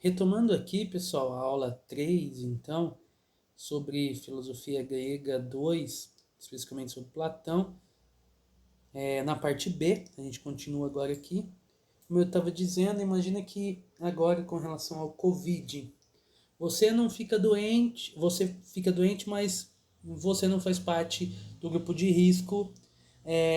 Retomando aqui, pessoal, a aula 3, então, sobre filosofia grega 2, especificamente sobre Platão, na parte B, a gente continua agora aqui. Como eu estava dizendo, imagina que agora com relação ao Covid, você não fica doente, você fica doente, mas você não faz parte do grupo de risco.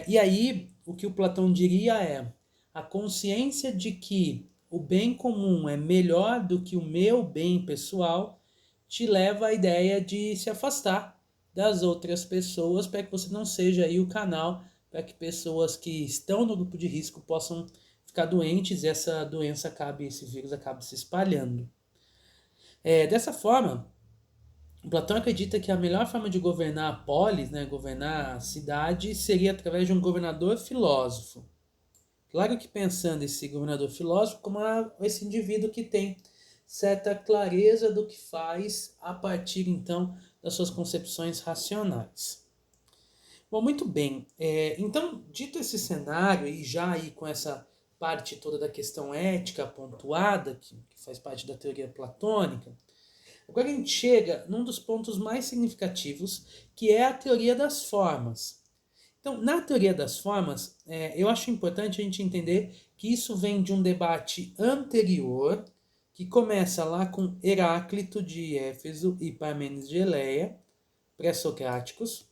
E aí, o que o Platão diria é a consciência de que o bem comum é melhor do que o meu bem pessoal te leva à ideia de se afastar das outras pessoas para que você não seja aí o canal para que pessoas que estão no grupo de risco possam ficar doentes e essa doença acabe, esse vírus acabe se espalhando. Dessa forma, Platão acredita que a melhor forma de governar a polis, né, governar a cidade, seria através de um governador filósofo. Claro que pensando esse governador filósofo como esse indivíduo que tem certa clareza do que faz a partir então das suas concepções racionais. Bom, muito bem. Então, dito esse cenário e já aí com essa parte toda da questão ética pontuada, que faz parte da teoria platônica, agora a gente chega num dos pontos mais significativos, que é a teoria das formas. Então, na teoria das formas, eu acho importante a gente entender que isso vem de um debate anterior, que começa lá com Heráclito de Éfeso e Parmênides de Eleia, pré-socráticos.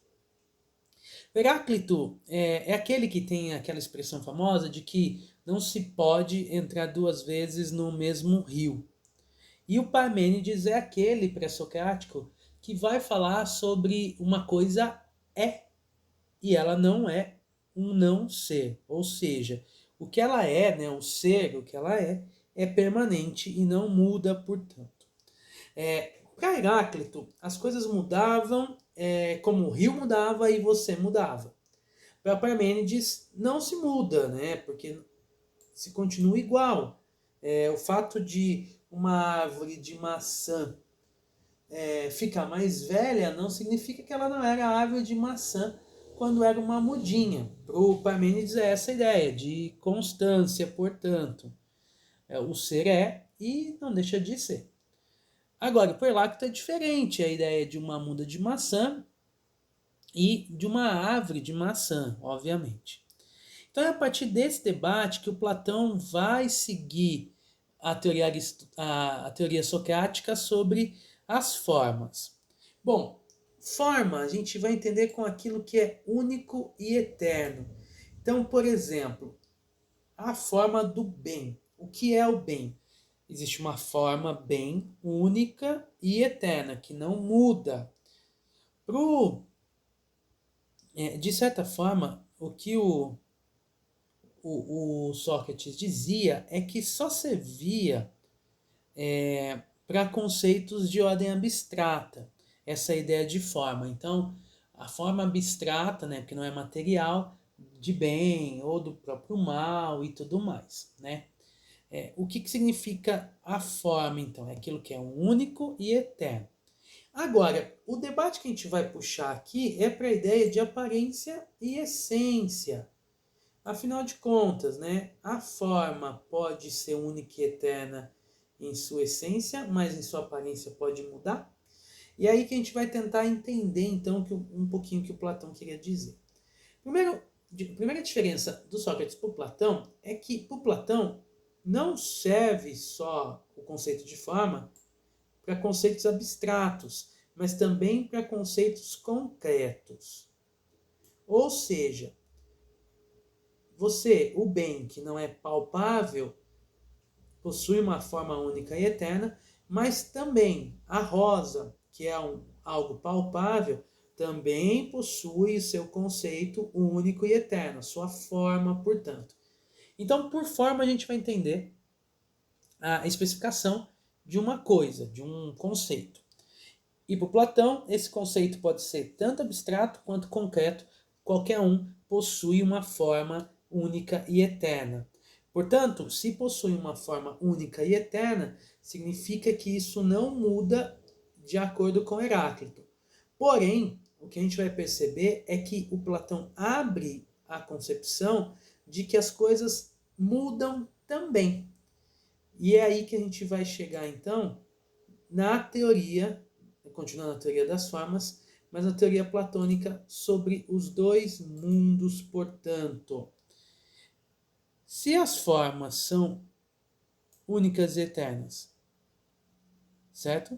Heráclito é aquele que tem aquela expressão famosa de que não se pode entrar duas vezes no mesmo rio. E o Parmênides é aquele pré-socrático que vai falar sobre uma coisa é e ela não é um não ser. Ou seja, o que ela é, né, o ser, o que ela é permanente e não muda, portanto. Para Heráclito, as coisas mudavam como o rio mudava e você mudava. Para Parmênides, não se muda, né, porque se continua igual. O fato de uma árvore de maçã ficar mais velha não significa que ela não era árvore de maçã quando era uma mudinha. Para o Parmênides é essa ideia de constância, portanto. O ser é e não deixa de ser. Agora, por lá que é diferente a ideia de uma muda de maçã e de uma árvore de maçã, obviamente. Então é a partir desse debate que o Platão vai seguir a teoria socrática sobre as formas. Bom, forma a gente vai entender com aquilo que é único e eterno. Então, por exemplo, a forma do bem. O que é o bem? Existe uma forma bem única e eterna, que não muda. De certa forma, o que o Sócrates dizia é que só servia para conceitos de ordem abstrata, essa ideia de forma. Então, a forma abstrata, né, porque não é material, de bem ou do próprio mal e tudo mais, né? O que significa a forma, então? É aquilo que é único e eterno. Agora, o debate que a gente vai puxar aqui é para a ideia de aparência e essência. Afinal de contas, né, a forma pode ser única e eterna em sua essência, mas em sua aparência pode mudar. E é aí que a gente vai tentar entender então um pouquinho o que o Platão queria dizer. Primeira diferença do Sócrates para o Platão é que para o Platão não serve só o conceito de forma para conceitos abstratos, mas também para conceitos concretos. Ou seja, o bem que não é palpável, possui uma forma única e eterna, mas também a rosa, que é algo palpável, também possui seu conceito único e eterno, sua forma, portanto. Então, por forma, a gente vai entender a especificação de uma coisa, de um conceito. E para Platão, esse conceito pode ser tanto abstrato quanto concreto, qualquer um possui uma forma única e eterna. Portanto, se possui uma forma única e eterna, significa que isso não muda de acordo com Heráclito. Porém, o que a gente vai perceber é que o Platão abre a concepção de que as coisas mudam também. E é aí que a gente vai chegar, então, na teoria, continuando a teoria das formas, mas na teoria platônica sobre os dois mundos, portanto. Se as formas são únicas e eternas, certo?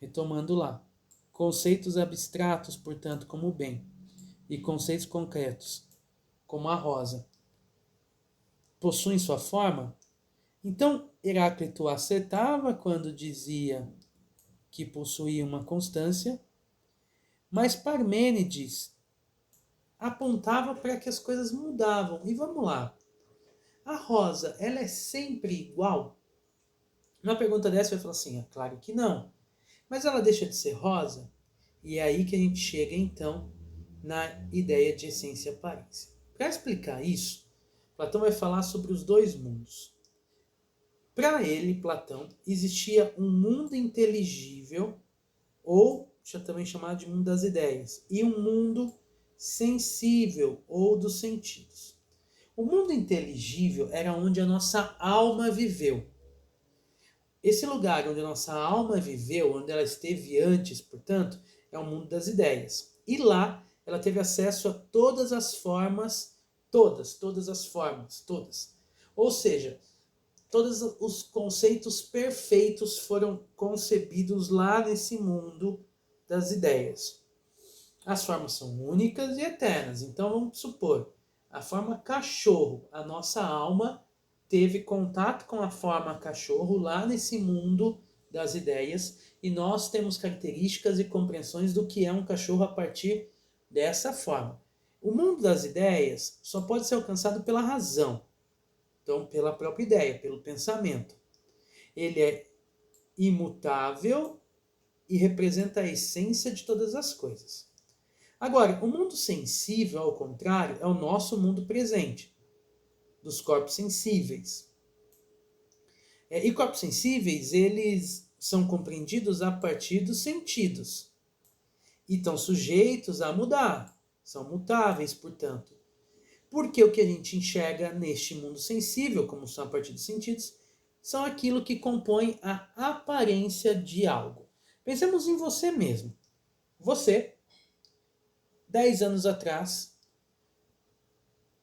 Retomando lá. Conceitos abstratos, portanto, como o bem, e conceitos concretos, como a rosa, possuem sua forma? Então, Heráclito acertava quando dizia que possuía uma constância, mas Parmênides apontava para que as coisas mudavam. E vamos lá. A rosa, ela é sempre igual? Uma pergunta dessa vai falar assim, é claro que não. Mas ela deixa de ser rosa? E é aí que a gente chega, então, na ideia de essência e aparência. Para explicar isso, Platão vai falar sobre os dois mundos. Para ele, Platão, existia um mundo inteligível, ou também chamado de mundo das ideias, e um mundo sensível, ou dos sentidos. O mundo inteligível era onde a nossa alma viveu. Esse lugar onde a nossa alma viveu, onde ela esteve antes, portanto, é o mundo das ideias. E lá ela teve acesso a todas as formas, todas as formas, todas. Ou seja, todos os conceitos perfeitos foram concebidos lá nesse mundo das ideias. As formas são únicas e eternas. Então vamos supor, a forma cachorro, a nossa alma teve contato com a forma cachorro lá nesse mundo das ideias e nós temos características e compreensões do que é um cachorro a partir dessa forma. O mundo das ideias só pode ser alcançado pela razão, então pela própria ideia, pelo pensamento. Ele é imutável e representa a essência de todas as coisas. Agora, o mundo sensível, ao contrário, é o nosso mundo presente, dos corpos sensíveis. E corpos sensíveis, eles são compreendidos a partir dos sentidos. E estão sujeitos a mudar. São mutáveis, portanto. Porque o que a gente enxerga neste mundo sensível, como são a partir dos sentidos, são aquilo que compõe a aparência de algo. Pensemos em você mesmo. Você, 10 anos atrás,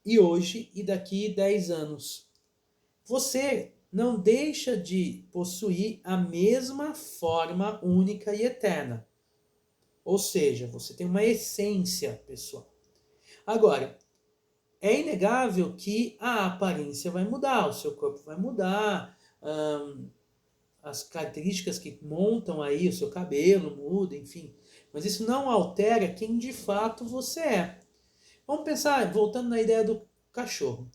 e hoje, e daqui 10 anos. Você não deixa de possuir a mesma forma única e eterna. Ou seja, você tem uma essência pessoal. Agora, é inegável que a aparência vai mudar, o seu corpo vai mudar, as características que montam aí o seu cabelo mudam, enfim. Mas isso não altera quem de fato você é. Vamos pensar, voltando na ideia do cachorro.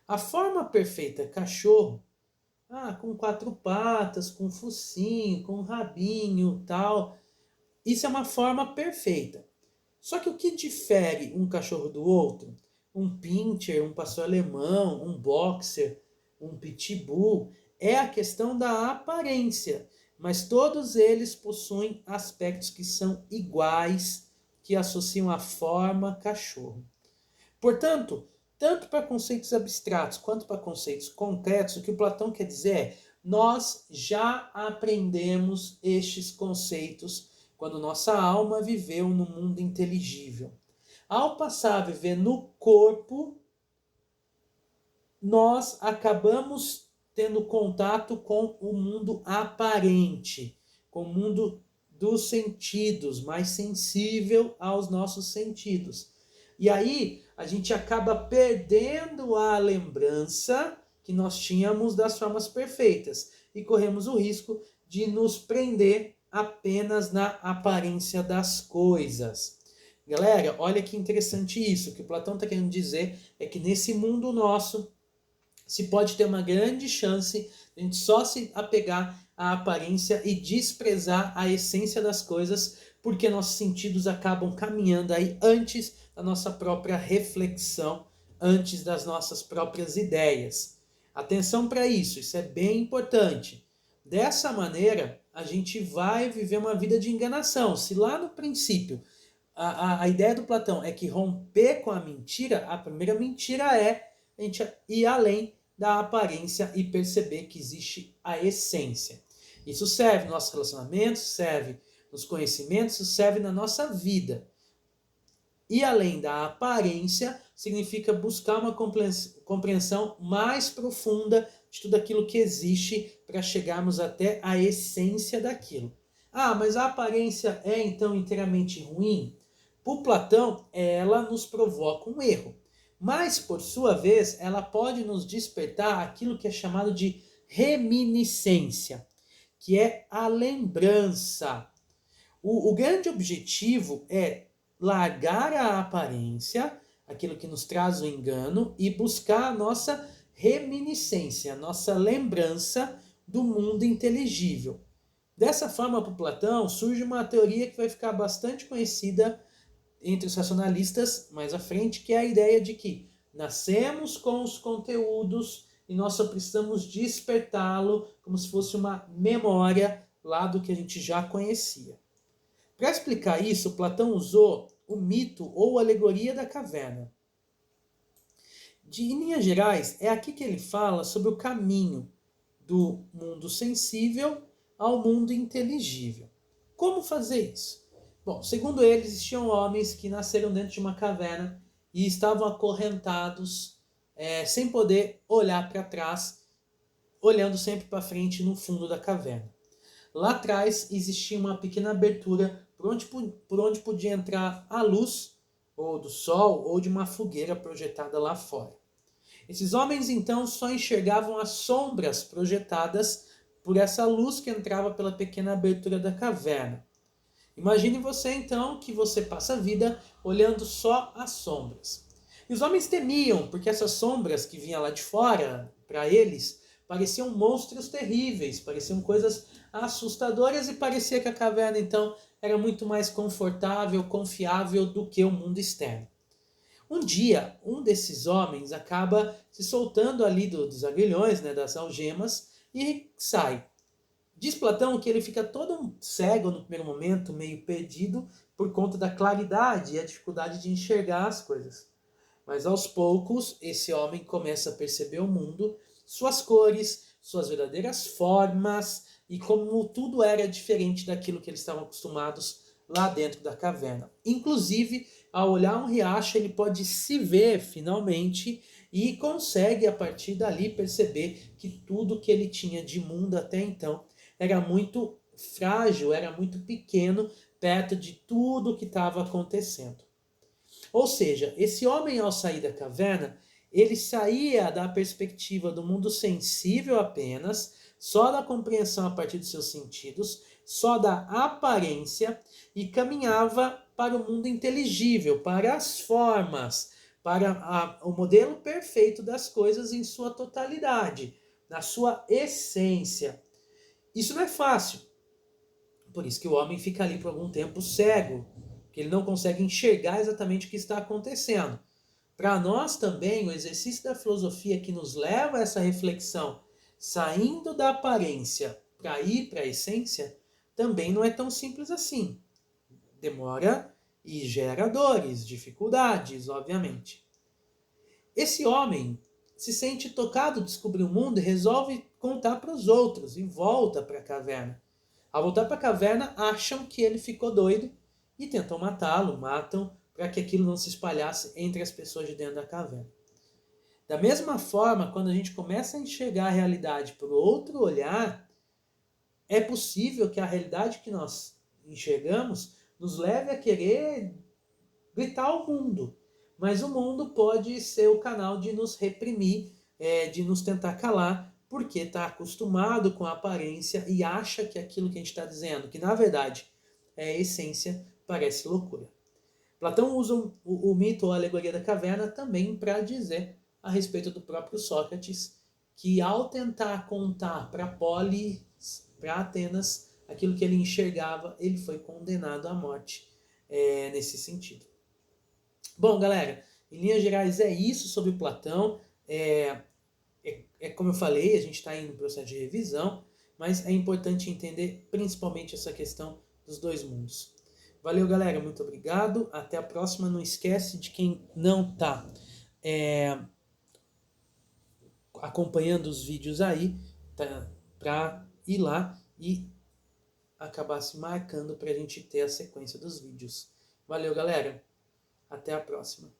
A forma perfeita é cachorro, com 4 patas, com focinho, com rabinho, tal. Isso é uma forma perfeita. Só que o que difere um cachorro do outro? Um pincher, um pastor alemão, um boxer, um pitbull, é a questão da aparência. Mas todos eles possuem aspectos que são iguais, que associam a forma cachorro. Portanto, tanto para conceitos abstratos quanto para conceitos concretos, o que o Platão quer dizer é: nós já aprendemos estes conceitos quando nossa alma viveu no mundo inteligível. Ao passar a viver no corpo, nós acabamos tendo contato com o mundo aparente, com o mundo dos sentidos, mais sensível aos nossos sentidos. E aí a gente acaba perdendo a lembrança que nós tínhamos das formas perfeitas e corremos o risco de nos prender apenas na aparência das coisas. Galera, olha que interessante isso. O que o Platão está querendo dizer é que nesse mundo nosso se pode ter uma grande chance de a gente só se apegar à aparência e desprezar a essência das coisas, porque nossos sentidos acabam caminhando aí antes da nossa própria reflexão, antes das nossas próprias ideias. Atenção para isso é bem importante. Dessa maneira, a gente vai viver uma vida de enganação. Se lá no princípio a ideia do Platão é que romper com a mentira, a primeira mentira é a gente ir além da aparência e perceber que existe a essência. Isso serve nos nossos relacionamentos, serve nos conhecimentos, isso serve na nossa vida. E além da aparência, significa buscar uma compreensão mais profunda de tudo aquilo que existe para chegarmos até a essência daquilo. Ah, mas a aparência é então inteiramente ruim? Por Platão, ela nos provoca um erro. Mas, por sua vez, ela pode nos despertar aquilo que é chamado de reminiscência, que é a lembrança. O grande objetivo é largar a aparência, aquilo que nos traz o engano, e buscar a nossa reminiscência, a nossa lembrança do mundo inteligível. Dessa forma, para Platão, surge uma teoria que vai ficar bastante conhecida entre os racionalistas mais à frente, que é a ideia de que nascemos com os conteúdos e nós só precisamos despertá-lo como se fosse uma memória lá do que a gente já conhecia. Para explicar isso, Platão usou o mito ou alegoria da caverna. Em linhas gerais, é aqui que ele fala sobre o caminho do mundo sensível ao mundo inteligível. Como fazer isso? Bom, segundo ele, existiam homens que nasceram dentro de uma caverna e estavam acorrentados, sem poder olhar para trás, olhando sempre para frente no fundo da caverna. Lá atrás existia uma pequena abertura por onde podia entrar a luz, ou do sol, ou de uma fogueira projetada lá fora. Esses homens então só enxergavam as sombras projetadas por essa luz que entrava pela pequena abertura da caverna. Imagine você então que você passa a vida olhando só as sombras. E os homens temiam, porque essas sombras que vinham lá de fora, para eles, pareciam monstros terríveis, pareciam coisas assustadoras e parecia que a caverna então era muito mais confortável, confiável do que o mundo externo. Um dia, um desses homens acaba se soltando ali dos aguilhões, das algemas, e sai. Diz Platão que ele fica todo cego no primeiro momento, meio perdido, por conta da claridade e a dificuldade de enxergar as coisas. Mas aos poucos, esse homem começa a perceber o mundo, suas cores, suas verdadeiras formas e como tudo era diferente daquilo que eles estavam acostumados lá dentro da caverna. Inclusive, ao olhar um riacho, ele pode se ver finalmente e consegue a partir dali perceber que tudo que ele tinha de mundo até então era muito frágil, era muito pequeno perto de tudo que estava acontecendo. Ou seja, esse homem ao sair da caverna, ele saía da perspectiva do mundo sensível apenas, só da compreensão a partir dos seus sentidos, só da aparência e caminhava para o mundo inteligível, para as formas, para o modelo perfeito das coisas em sua totalidade, na sua essência. Isso não é fácil. Por isso que o homem fica ali por algum tempo cego, que ele não consegue enxergar exatamente o que está acontecendo. Para nós também, o exercício da filosofia que nos leva a essa reflexão, saindo da aparência para ir para a essência, também não é tão simples assim. Demora e gera dores, dificuldades, obviamente. Esse homem se sente tocado de descobrir o mundo e resolve contar para os outros e volta para a caverna. Ao voltar para a caverna, acham que ele ficou doido e tentam matá-lo, matam para que aquilo não se espalhasse entre as pessoas de dentro da caverna. Da mesma forma, quando a gente começa a enxergar a realidade por outro olhar, é possível que a realidade que nós enxergamos nos leve a querer gritar ao mundo. Mas o mundo pode ser o canal de nos reprimir, de nos tentar calar, porque está acostumado com a aparência e acha que aquilo que a gente está dizendo, que na verdade é a essência, parece loucura. Platão usa o mito ou a alegoria da caverna também para dizer a respeito do próprio Sócrates, que ao tentar contar para Polis, para Atenas, aquilo que ele enxergava, ele foi condenado à morte nesse sentido. Bom, galera, em linhas gerais é isso sobre Platão. Como eu falei, a gente está indo no processo de revisão, mas é importante entender principalmente essa questão dos dois mundos. Valeu, galera, muito obrigado. Até a próxima. Não esquece de quem não está acompanhando os vídeos aí, tá, para ir lá e acabar se marcando para a gente ter a sequência dos vídeos. Valeu, galera! Até a próxima!